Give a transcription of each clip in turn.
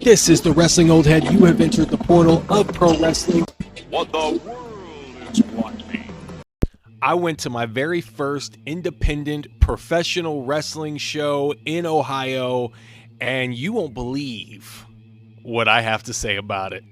This is the Wrestling Old Head. You have entered the portal of pro wrestling. What the world is watching. I went to my very first independent professional wrestling show in Ohio, and you won't believe what I have to say about it.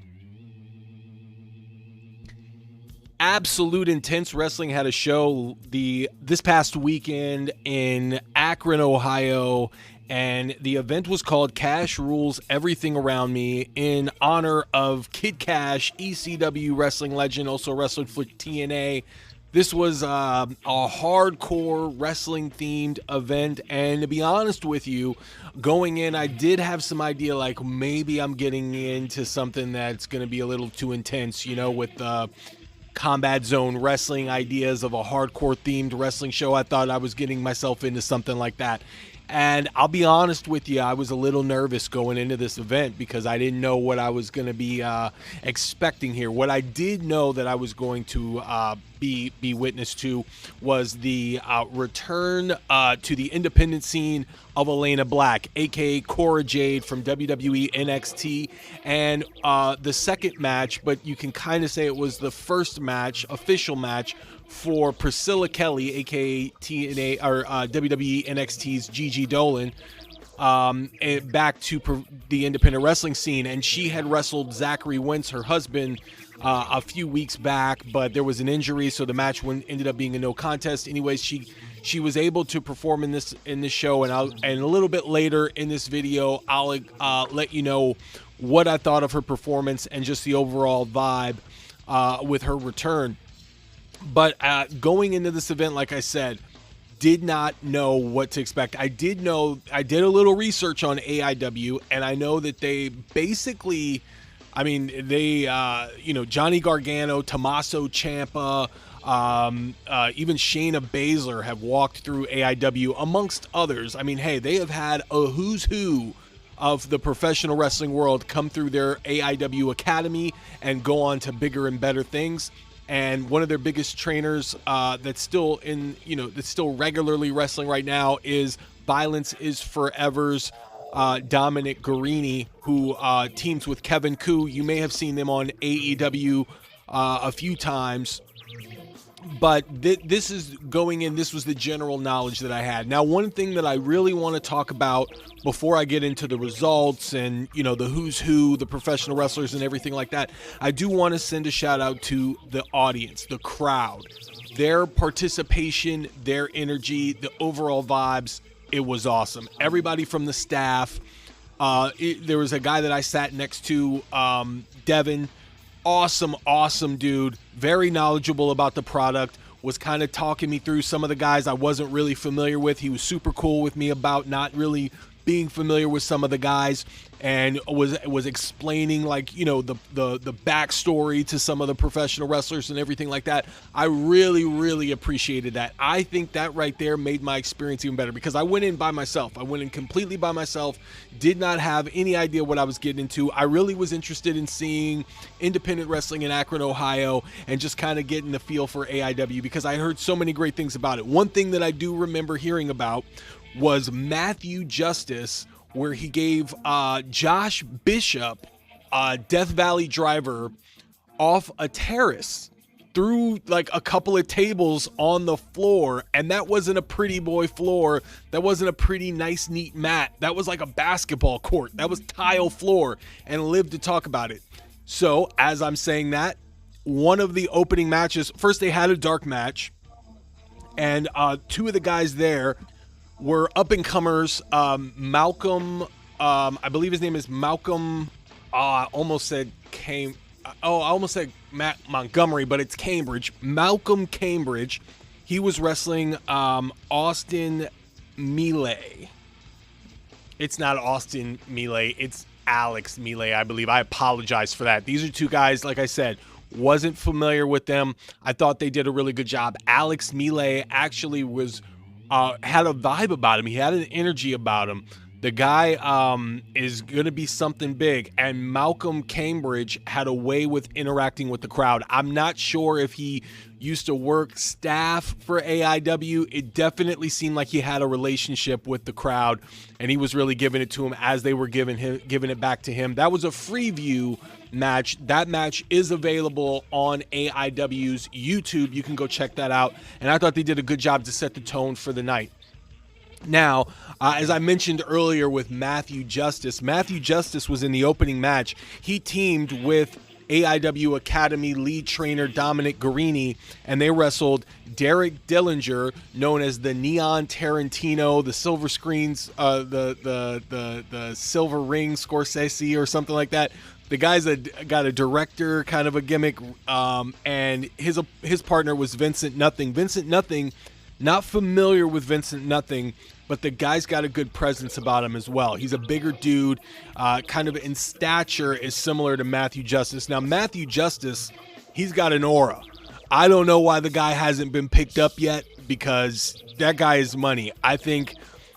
Absolute Intense Wrestling had a show this past weekend in Akron, Ohio, and the event was called Kash Rules Everything Around Me in honor of Kid Kash, ECW wrestling legend, also wrestled for TNA. This was a hardcore wrestling themed event, and to be honest with you, going in, I did have some idea like maybe I'm getting into something that's going to be a little too intense, with the Combat Zone wrestling ideas of a hardcore themed wrestling show. I thought I was getting myself into something like that. And I'll be honest with you, I was a little nervous going into this event because I didn't know what I was going to be expecting here. What I did know that I was going to be witness to was the return to the independent scene of Elena Black, aka Cora Jade from WWE NXT, and the second match, but you can kind of say it was the first match, official match, for Priscilla Kelly, aka TNA or WWE NXT's Gigi Dolan, back to the independent wrestling scene, and she had wrestled Zachary Wentz, her husband, a few weeks back, but there was an injury, so the match ended up being a no contest. Anyways, she was able to perform in this show, and a little bit later in this video, I'll let you know what I thought of her performance and just the overall vibe with her return. But going into this event, like I said, did not know what to expect. I did a little research on AIW, and I know that they basically, Johnny Gargano, Tommaso Ciampa, even Shayna Baszler have walked through AIW, amongst others. They have had a who's who of the professional wrestling world come through their AIW Academy and go on to bigger and better things. And one of their biggest trainers that's still regularly wrestling right now is Violence is Forever's Dominic Guarini, who teams with Kevin Koo. You may have seen them on AEW a few times. But this is going in, this was the general knowledge that I had. Now, one thing that I really want to talk about before I get into the results and, the who's who, the professional wrestlers and everything like that, I do want to send a shout out to the audience, the crowd, their participation, their energy, the overall vibes. It was awesome. Everybody from the staff. There was a guy that I sat next to, Devin. Awesome dude, very knowledgeable about the product, was kind of talking me through some of the guys I wasn't really familiar with. He was super cool with me about not really being familiar with some of the guys, and was explaining the backstory to some of the professional wrestlers and everything like that. I really appreciated that. I think that right there made my experience even better because I went in by myself. I went in completely by myself, did not have any idea what I was getting into. I really was interested in seeing independent wrestling in Akron, Ohio, and just kind of getting the feel for AIW because I heard so many great things about it. One thing that I do remember hearing about was Matthew Justice, where he gave Josh Bishop, Death Valley Driver, off a terrace through a couple of tables on the floor, and that wasn't a pretty boy floor. That wasn't a pretty nice neat mat. That was like a basketball court. That was tile floor, and lived to talk about it. So as I'm saying that, one of the opening matches, first they had a dark match, and two of the guys there were up-and-comers. Malcolm, I believe his name is Malcolm, I almost said Matt Montgomery, but it's Cambridge. Malcolm Cambridge. He was wrestling Austin Melee. It's not Austin Melee, it's Alex Melee, I believe. I apologize for that. These are two guys, like I said, wasn't familiar with them. I thought they did a really good job. Alex Melee actually was had a vibe about him. He had an energy about him The guy is going to be something big, and Malcolm Cambridge had a way with interacting with the crowd. I'm not sure if he used to work staff for AIW. It definitely seemed like he had a relationship with the crowd, and he was really giving it to him as they were giving it back to him. That was a free view match. That match is available on AIW's YouTube. You can go check that out, and I thought they did a good job to set the tone for the night. Now, as I mentioned earlier with Matthew Justice was in the opening match. He teamed with AIW Academy lead trainer Dominic Guarini, and they wrestled Derek Dillinger, known as the Neon Tarantino, the silver screens, the silver ring Scorsese or something like that. The guy's got a director kind of a gimmick, and his partner was Vincent Nothing. Vincent Nothing, not familiar with Vincent Nothing, but the guy's got a good presence about him as well. He's a bigger dude, kind of in stature is similar to Matthew Justice. Now, Matthew Justice, he's got an aura. I don't know why the guy hasn't been picked up yet, because that guy is money. I think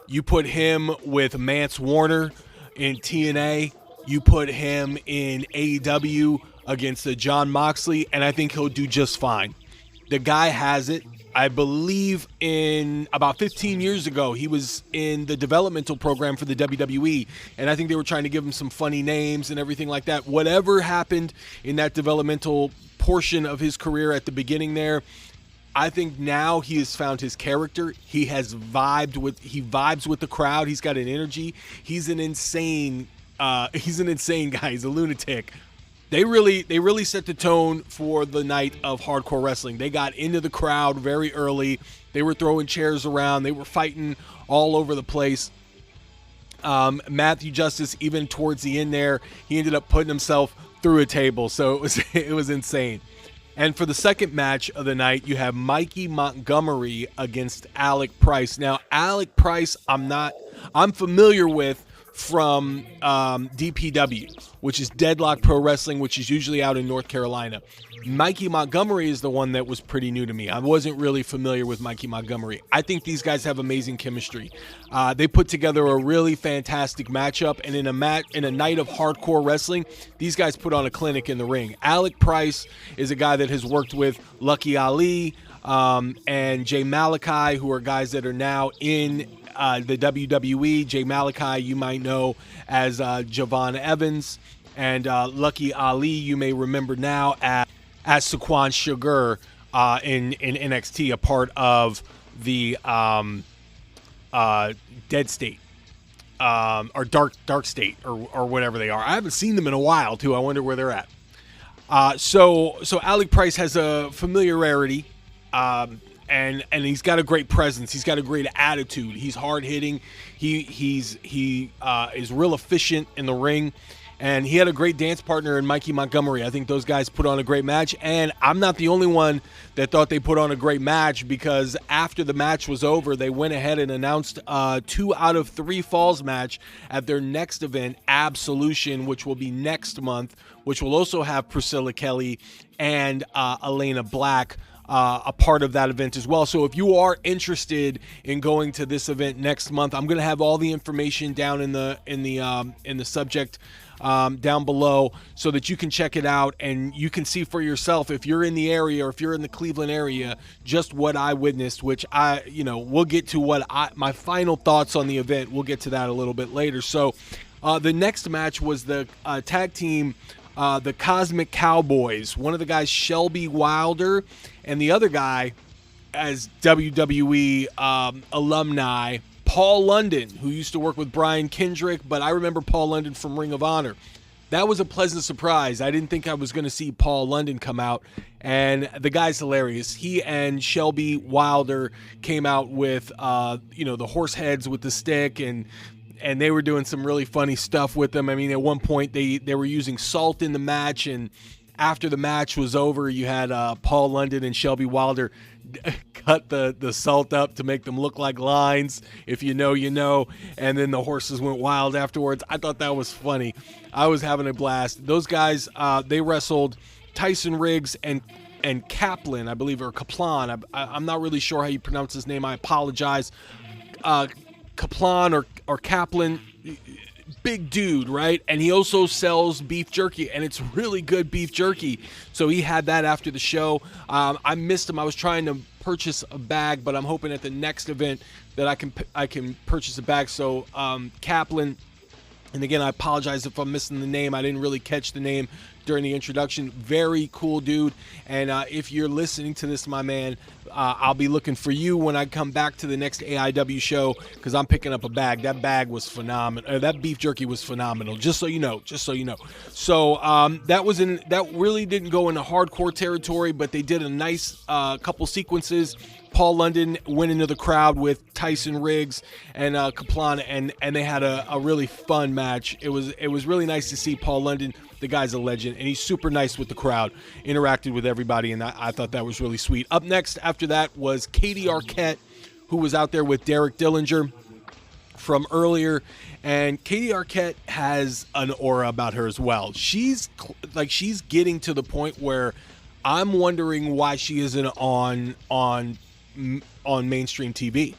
you put him with Mance Warner in TNA, you put him in AEW against the John Moxley, and I think he'll do just fine. The guy has it. I believe in about 15 years ago, he was in the developmental program for the WWE, and I think they were trying to give him some funny names and everything like that. Whatever happened in that developmental portion of his career at the beginning there, I think now he has found his character. He vibes with the crowd. He's got an energy. He's an insane guy. He's a lunatic. They really set the tone for the night of hardcore wrestling. They got into the crowd very early. They were throwing chairs around. They were fighting all over the place. Matthew Justice, even towards the end there, he ended up putting himself through a table. So it was insane. And for the second match of the night, you have Mikey Montgomery against Alec Price. Now, Alec Price, I'm familiar with from DPW, which is Deadlock Pro Wrestling, which is usually out in North Carolina. Mikey Montgomery is the one that was pretty new to me. I wasn't really familiar with Mikey Montgomery. I think these guys have amazing chemistry. They put together a really fantastic matchup, and in a night of hardcore wrestling, these guys put on a clinic in the ring. Alec Price is a guy that has worked with Lucky Ali and Jay Malachi, who are guys that are now in the WWE. Jay Malachi, you might know as Javon Evans, and Lucky Ali, you may remember now as Saquon Sugar in NXT, a part of the Dead State or Dark State or whatever they are. I haven't seen them in a while too. I wonder where they're at. So Alec Price has a familiarity. And he's got a great presence. He's got a great attitude. He's hard hitting. He is real efficient in the ring, and he had a great dance partner in Mikey Montgomery. I think those guys put on a great match, and I'm not the only one that thought they put on a great match, because after the match was over, they went ahead and announced a 2 out of 3 falls match at their next event, Absolution, which will be next month, which will also have Priscilla Kelly and Elena Black a part of that event as well. So if you are interested in going to this event next month, I'm going to have all the information down in the subject down below, so that you can check it out and you can see for yourself, if you're in the area or if you're in the Cleveland area, just what I witnessed. Which we'll get to my final thoughts on the event. We'll get to that a little bit later. So the next match was the tag team. The Cosmic Cowboys, one of the guys, Shelby Wilder, and the other guy, as WWE alumni, Paul London, who used to work with Brian Kendrick, but I remember Paul London from Ring of Honor. That was a pleasant surprise. I didn't think I was going to see Paul London come out, and the guy's hilarious. He and Shelby Wilder came out with, the horse heads with the stick, and they were doing some really funny stuff with them. I mean, at one point they were using salt in the match, and after the match was over, you had Paul London and Shelby Wilder cut the salt up to make them look like lines. If you know, you know. And then the horses went wild afterwards. I thought that was funny. I was having a blast. Those guys, they wrestled Tyson Riggs and Kaplan, I believe, or Kaplan. I'm not really sure how you pronounce his name. I apologize. Kaplan or Kaplan, big dude, right? And he also sells beef jerky, and it's really good beef jerky. So he had that after the show. I missed him. I was trying to purchase a bag, but I'm hoping at the next event that I can purchase a bag. So Kaplan, and again, I apologize if I'm missing the name. I didn't really catch the name during the introduction. Very cool dude. And if you're listening to this, my man, I'll be looking for you when I come back to the next AIW show, because I'm picking up a bag. That bag was phenomenal. That beef jerky was phenomenal. Just so you know. So that really didn't go into hardcore territory, but they did a nice couple sequences. Paul London went into the crowd with Tyson Riggs and Kaplan, and they had a really fun match. It was really nice to see Paul London. The guy's a legend, and he's super nice with the crowd, interacted with everybody, and I thought that was really sweet. Up next after that was Katie Arquette, who was out there with Derek Dillinger from earlier, and Katie Arquette has an aura about her as well. She's getting to the point where I'm wondering why she isn't on mainstream TV.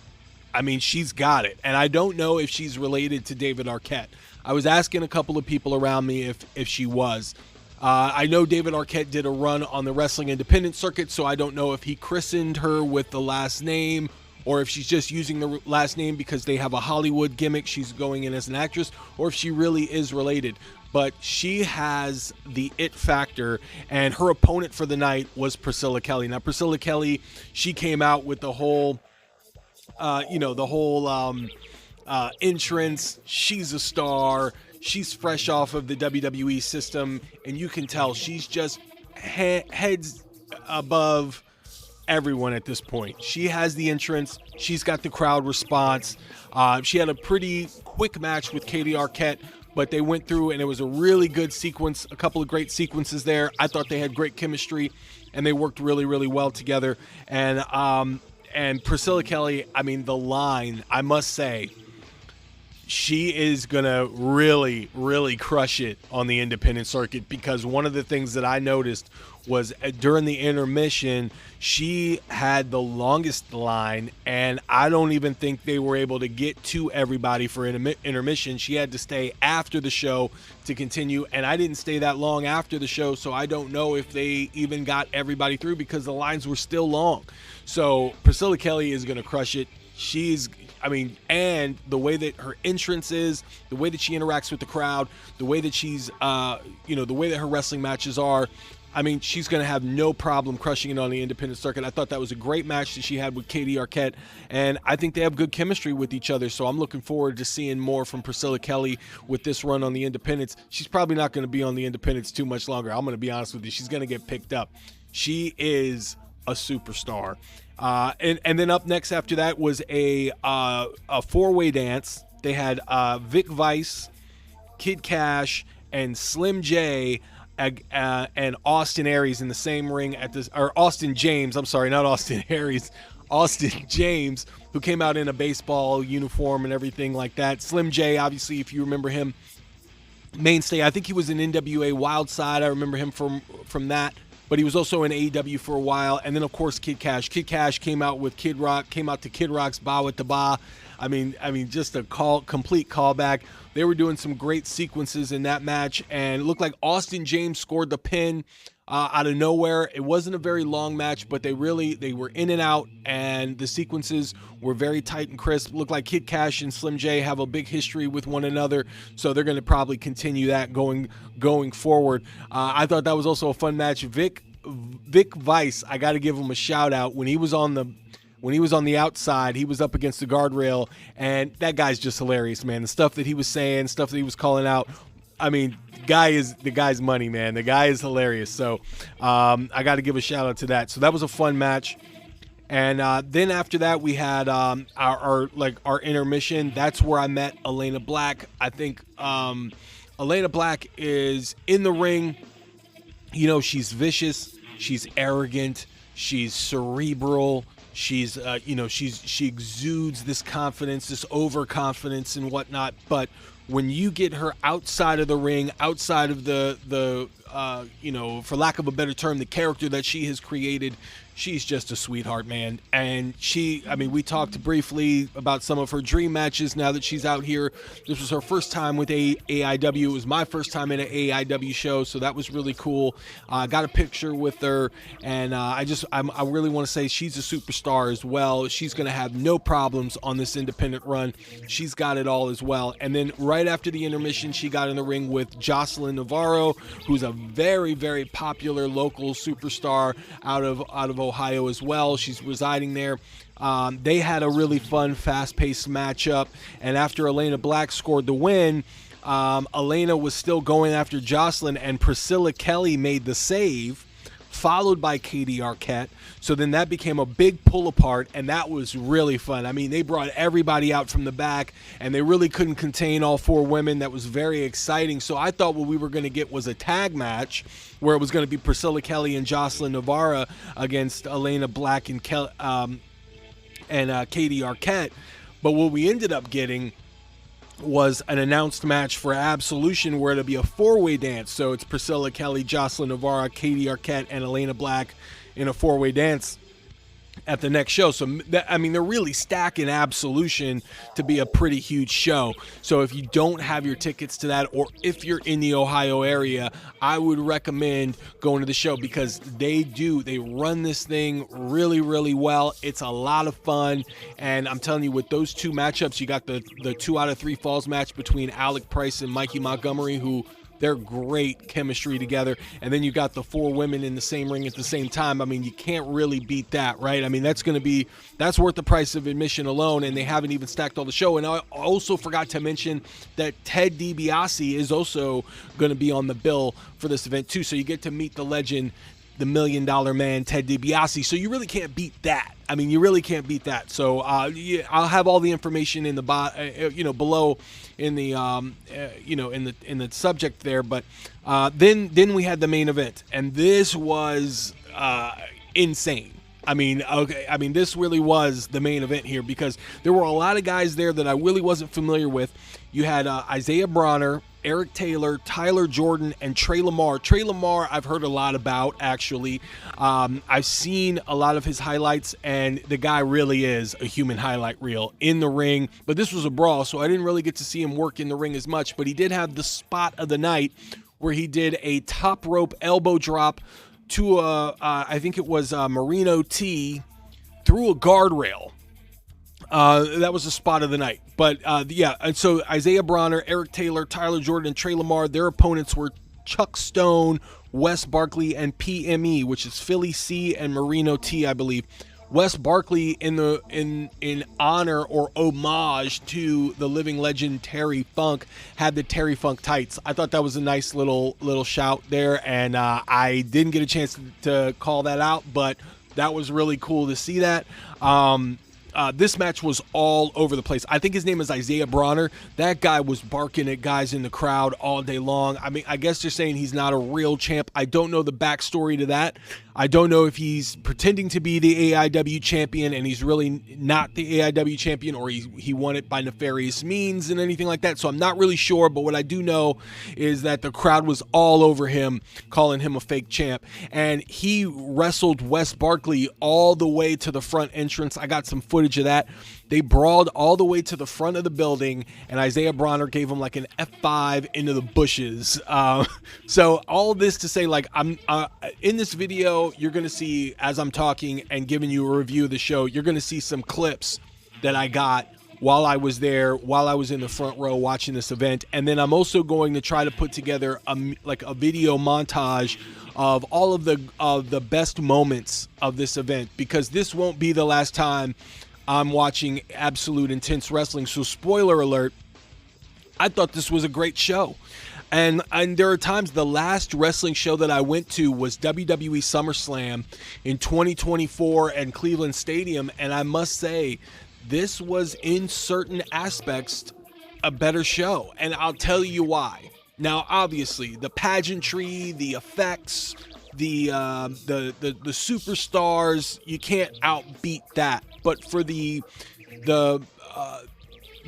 I mean, she's got it, and I don't know if she's related to David Arquette. I was asking a couple of people around me if she was. I know David Arquette did a run on the wrestling independent circuit, so I don't know if he christened her with the last name or if she's just using the last name because they have a Hollywood gimmick. She's going in as an actress, or if she really is related. But she has the it factor, and her opponent for the night was Priscilla Kelly. Now, Priscilla Kelly, she came out with the whole, entrance. She's a star. She's fresh off of the WWE system, and you can tell she's just heads above everyone at this point. She has the entrance. She's got the crowd response. She had a pretty quick match with Katie Arquette, but they went through, and it was a really good sequence, a couple of great sequences there. I thought they had great chemistry, and they worked really, really well together. And Priscilla Kelly, I mean, the line, I must say, she is going to really, really crush it on the independent circuit, because one of the things that I noticed was during the intermission, she had the longest line, and I don't even think they were able to get to everybody for intermission. She had to stay after the show to continue, and I didn't stay that long after the show, so I don't know if they even got everybody through because the lines were still long. So Priscilla Kelly is going to crush it. And the way that her entrance is, the way that she interacts with the crowd, the way that she's, the way that her wrestling matches are, I mean, she's going to have no problem crushing it on the independent circuit. I thought that was a great match that she had with Katie Arquette, and I think they have good chemistry with each other, so I'm looking forward to seeing more from Priscilla Kelly with this run on the independents. She's probably not going to be on the independents too much longer. I'm going to be honest with you. She's going to get picked up. She is a superstar. And then up next after that was a four-way dance. They had Vic Vice, Kid Kash, and Slim J and Austin Aries in the same ring Austin James. I'm sorry, not Austin Aries. Austin James, who came out in a baseball uniform and everything like that. Slim J, obviously, if you remember him, mainstay. I think he was in NWA Wildside. I remember him from that. But he was also in AEW for a while. And then, of course, Kid Kash. Kid Kash came out with Kid Rock, came out to Kid Rock's Ba with the Ba. I mean, just a complete callback. They were doing some great sequences in that match, and it looked like Austin James scored the pin out of nowhere. It wasn't a very long match, but they were in and out, and the sequences were very tight and crisp. Looked like Kid Kash and Slim J have a big history with one another, so they're going to probably continue that going forward. I thought that was also a fun match. Vic Vice, I got to give him a shout out. When he was on the outside, he was up against the guardrail, and that guy's just hilarious, man. The stuff that he was saying, stuff that he was calling out. I mean, the guy's money, man. The guy is hilarious. So I got to give a shout out to that. So that was a fun match. And then after that, we had our intermission. That's where I met Elena Black. I think Elena Black is in the ring. You know, she's vicious. She's arrogant. She's cerebral. She's, she exudes this confidence, this overconfidence and whatnot. But when you get her outside of the ring, outside of the for lack of a better term, the character that she has created. She's just a sweetheart, man. And we talked briefly about some of her dream matches now that she's out here. This was her first time with AIW. It was my first time in an AIW show, so that was really cool. I got a picture with her, and I really want to say she's a superstar as well. She's going to have no problems on this independent run. She's got it all as well. And then right after the intermission, she got in the ring with Jocelyn Navarro, who's a very, very popular local superstar out of Ohio as well. She's residing there. They had a really fun, fast-paced matchup, and after Elena Black scored the win, Elena was still going after Jocelyn, and Priscilla Kelly made the save, followed by Katie Arquette. So then that became a big pull apart, and that was really fun. I mean, they brought everybody out from the back, and they really couldn't contain all four women. That was very exciting. So I thought what we were going to get was a tag match where it was going to be Priscilla Kelly and Jocelyn Navarro against Elena Black and Katie Arquette. But what we ended up getting was an announced match for Absolution where it'll be a four-way dance. So it's Priscilla Kelly, Jocelyn Navarro, Katie Arquette, and Elena Black in a four-way dance at the next show. So they're really stacking Absolution to be a pretty huge show. So if you don't have your tickets to that, or if you're in the Ohio area, I would recommend going to the show, because they run this thing really, really well. It's a lot of fun, and I'm telling you, with those two matchups, you got the 2 out of 3 falls match between Alec Price and Mikey Montgomery, who they're great chemistry together. And then you got the 4 women in the same ring at the same time. I mean, you can't really beat that, right? I mean, that's worth the price of admission alone, and they haven't even stacked all the show. And I also forgot to mention that Ted DiBiase is also going to be on the bill for this event too. So you get to meet the legend, the $1 Million Man, Ted DiBiase. So you really can't beat that. I mean, you really can't beat that. So I'll have all the information in the below in the in the subject there. But then we had the main event, and this was insane. This really was the main event here, because there were a lot of guys there that I really wasn't familiar with. You had Isaiah Bronner, Eric Taylor, Tyler Jordan, and Trey Lamar. Trey Lamar, I've heard a lot about, actually. I've seen a lot of his highlights, and the guy really is a human highlight reel in the ring. But this was a brawl, so I didn't really get to see him work in the ring as much. But he did have the spot of the night where he did a top rope elbow drop to I think it was Merino T through a guardrail. That was the spot of the night. But and so Isaiah Bronner, Eric Taylor, Tyler Jordan, and Trey Lamar, their opponents were Chuck Stone, Wes Barkley, and PME, which is Philly C and Merino T, I believe. Wes Barkley, in honor or homage to the living legend Terry Funk, had the Terry Funk tights. I thought that was a nice little shout there, and I didn't get a chance to call that out, but that was really cool to see that. This match was all over the place. I think his name is Isaiah Bronner. That guy was barking at guys in the crowd all day long. I mean, I guess they're saying he's not a real champ. I don't know the backstory to that. I don't know if he's pretending to be the AIW champion and he's really not the AIW champion, or he won it by nefarious means and anything like that. So I'm not really sure, but what I do know is that the crowd was all over him, calling him a fake champ. And he wrestled Wes Barkley all the way to the front entrance. I got some footage of that. They brawled all the way to the front of the building, and Isaiah Bronner gave him like an F5 into the bushes. So all this to say, like, I'm in this video, you're going to see, as I'm talking and giving you a review of the show, you're going to see some clips that I got while I was there, while I was in the front row watching this event. And then I'm also going to try to put together a video montage of all of the best moments of this event, because this won't be the last time I'm watching Absolute Intense Wrestling. So spoiler alert, I thought this was a great show. And there are times, the last wrestling show that I went to was WWE SummerSlam in 2024 and Cleveland Stadium. And I must say, this was in certain aspects a better show. And I'll tell you why. Now, obviously, the pageantry, the effects, the superstars, you can't outbeat that. But for the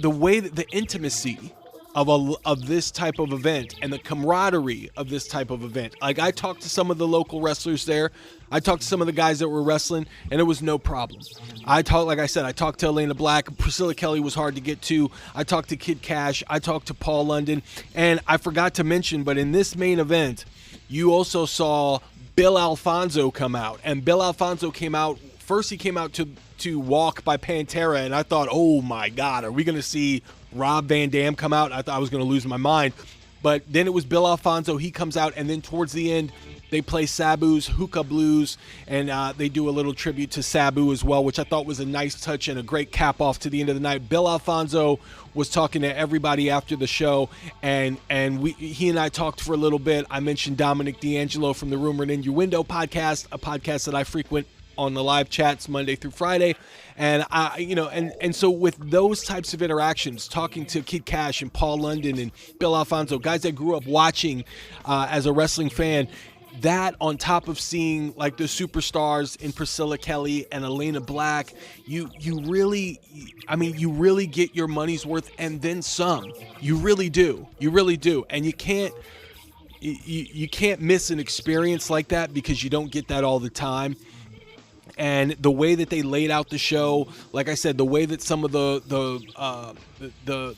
way that the intimacy of this type of event and the camaraderie of this type of event. Like, I talked to some of the local wrestlers there. I talked to some of the guys that were wrestling, and it was no problem. Like I said, I talked to Elena Black. Priscilla Kelly was hard to get to. I talked to Kid Kash. I talked to Paul London. And I forgot to mention, but in this main event, you also saw Bill Alfonso come out. And Bill Alfonso came out, first he came out to Walk by Pantera, and I thought, oh my God, are we going to see Rob Van Dam come out? I thought I was going to lose my mind. But then it was Bill Alfonso. He comes out, and then towards the end, they play Sabu's Hookah Blues, and they do a little tribute to Sabu as well, which I thought was a nice touch and a great cap off to the end of the night. Bill Alfonso was talking to everybody after the show, and he and I talked for a little bit. I mentioned Dominic D'Angelo from the Rumor and Innuendo podcast, a podcast that I frequent on the live chats Monday through Friday. And and so with those types of interactions, talking to Kid Kash and Paul London and Bill Alfonso, guys I grew up watching as a wrestling fan, that on top of seeing like the superstars in Priscilla Kelly and Elena Black, you really get your money's worth and then some. You really do. And you can't miss an experience like that because you don't get that all the time. And the way that they laid out the show, like I said, the way that some of the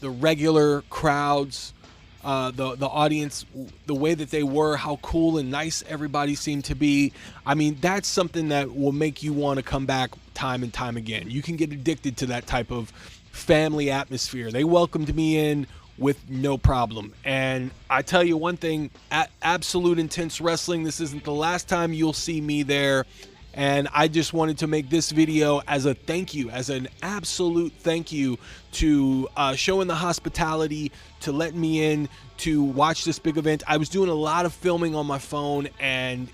regular crowds, the audience, the way that they were, how cool and nice everybody seemed to be. I mean, that's something that will make you want to come back time and time again. You can get addicted to that type of family atmosphere. They welcomed me in with no problem. And I tell you one thing, at Absolute Intense Wrestling, this isn't the last time you'll see me there. And I just wanted to make this video as a thank you, as an absolute thank you to showing the hospitality, to letting me in to watch this big event. I was doing a lot of filming on my phone, and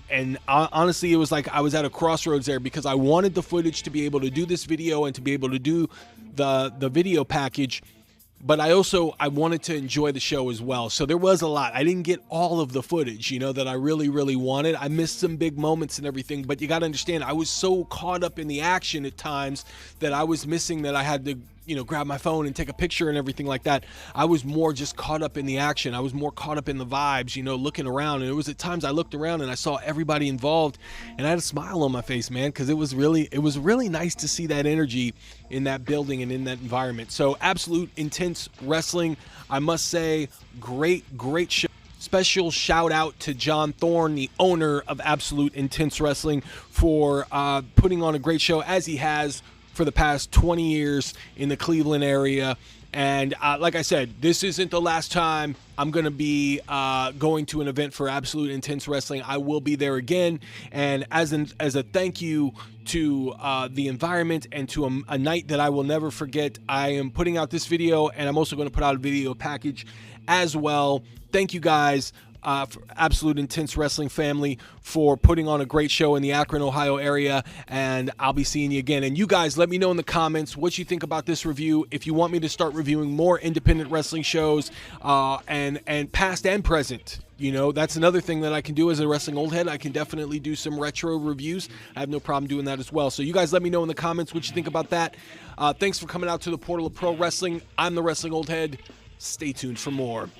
honestly, it was like I was at a crossroads there because I wanted the footage to be able to do this video and to be able to do the video package. But I wanted to enjoy the show as well. So there was a lot. I didn't get all of the footage, that I really, really wanted. I missed some big moments and everything. But you got to understand, I was so caught up in the action at times that I was missing that I had to, grab my phone and take a picture and everything like that. I was more just caught up in the action. I was more caught up in the vibes, looking around. And it was at times I looked around and I saw everybody involved, and I had a smile on my face, man, because it was really nice to see that energy in that building and in that environment. So Absolute Intense Wrestling, I must say, great show. Special shout out to John Thorne, the owner of Absolute Intense Wrestling, for putting on a great show, as he has for the past 20 years in the Cleveland area. And like I said, this isn't the last time I'm going to be going to an event for Absolute Intense Wrestling. I will be there again. And as a thank you to the environment and to a night that I will never forget, I am putting out this video, and I'm also going to put out a video package as well. Thank you guys, for Absolute Intense Wrestling family, for putting on a great show in the Akron, Ohio area, and I'll be seeing you again. And you guys, let me know in the comments what you think about this review. If you want me to start reviewing more independent wrestling shows, and past and present, that's another thing that I can do as a wrestling old head. I can definitely do some retro reviews. I have no problem doing that as well. So you guys let me know in the comments what you think about that. Thanks for coming out to the Portal of Pro Wrestling. I'm the Wrestling Old Head. Stay tuned for more.